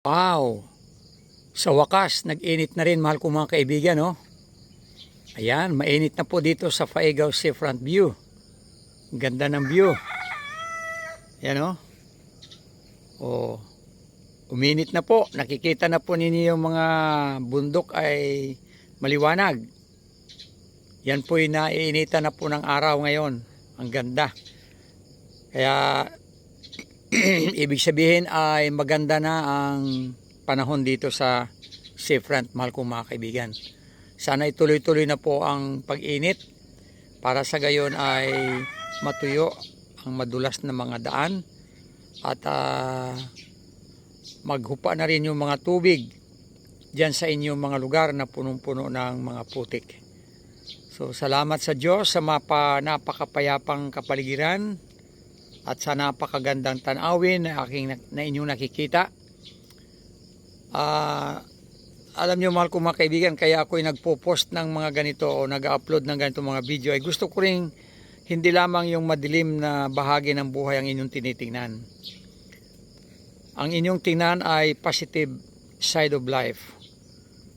Wow! Sa wakas, nag-init na rin, mahal kong mga kaibigan, no? Ayan, mainit na po dito sa Faigao Seafront View. Ganda ng view. Ayan, no? Oh, uminit na po. Nakikita na po ninyo yung mga bundok ay maliwanag. Yan po yung naiinitan na po ng araw ngayon. Ang ganda. Kaya, ibig sabihin ay maganda na ang panahon dito sa Seafront, mahal kong mga kaibigan. Sana ituloy-tuloy na po ang pag-init para sa gayon ay matuyo ang madulas na mga daan at maghupa na rin yung mga tubig dyan sa inyong mga lugar na punong-puno ng mga putik. So salamat sa Diyos sa napakapayapang kapaligiran at sa napakagandang tanawin na inyong nakikita. Alam nyo, mahal kong mga kaibigan, kaya ako'y nagpo-post ng mga ganito o nag-upload ng ganito mga video ay gusto ko rin hindi lamang yung madilim na bahagi ng buhay ang inyong tinitingnan. Ang inyong tingnan ay positive side of life.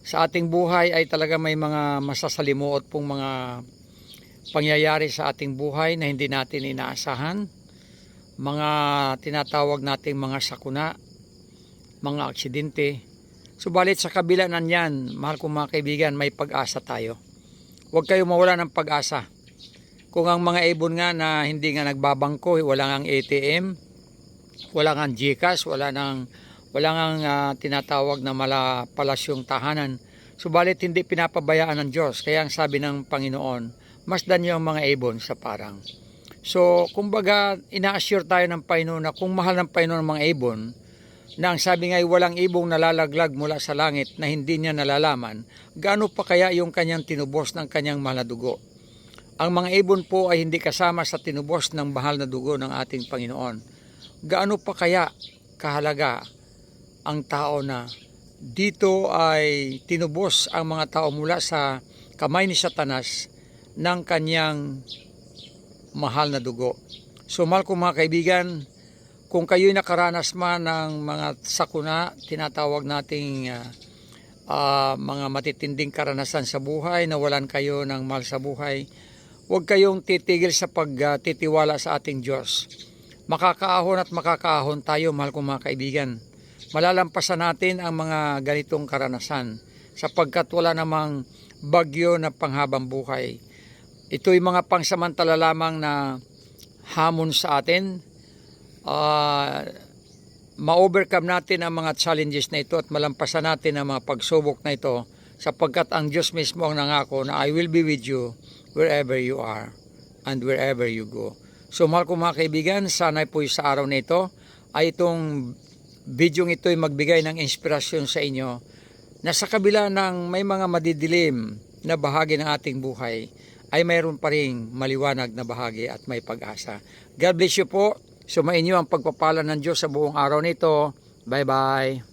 Sa ating buhay ay talaga may mga masasalimuot pong mga pangyayari sa ating buhay na hindi natin inaasahan. Mga tinatawag nating mga sakuna, mga aksidente. Subalit sa kabila nan yan, mahal kong mga kaibigan, may pag-asa tayo. Huwag kayo mawala ng pag-asa. Kung ang mga ibon nga na hindi nga nagbabangko, wala ngang ATM, wala ngang GCash, wala ngang tinatawag na malapalasyong tahanan. Subalit hindi pinapabayaan ng Diyos. Kaya ang sabi ng Panginoon, masdan niyo ang mga ibon sa parang. So, kumbaga, ina-assure tayo ng Panginoon na kung mahal ng Panginoon ang mga ibon, na ang sabi nga ay walang ibong nalalaglag mula sa langit na hindi niya nalalaman, gaano pa kaya yung kanyang tinubos ng kanyang mahal na dugo? Ang mga ibon po ay hindi kasama sa tinubos ng mahal na dugo ng ating Panginoon. Gaano pa kaya kahalaga ang tao na dito ay tinubos ang mga tao mula sa kamay ni Satanas ng kanyang mahal na dugo. So mahal kong mga kaibigan, kung kayo'y nakaranas man ng mga sakuna, tinatawag nating mga matitinding karanasan sa buhay, nawalan kayo ng mahal sa buhay, huwag kayong titigil sa pagtitiwala sa ating Diyos. Makakaahon at makakaahon tayo, mahal kong mga kaibigan. Malalampasan natin ang mga ganitong karanasan sapagkat wala namang bagyo na panghabang buhay. Ito'y mga pangsamantala lamang na hamon sa atin. Ma-overcome natin ang mga challenges na ito at malampasan natin ang mga pagsubok na ito sapagkat ang Diyos mismo ang nangako na I will be with you wherever you are and wherever you go. So mahal ko mga kaibigan, sana po sa araw na ito ay itong video ito ay magbigay ng inspirasyon sa inyo na sa kabila ng may mga madidilim na bahagi ng ating buhay ay mayroon pa ring maliwanag na bahagi at may pag-asa. God bless you po. Sumainyo ang pagpapala ng Diyos sa buong araw nito. Bye-bye.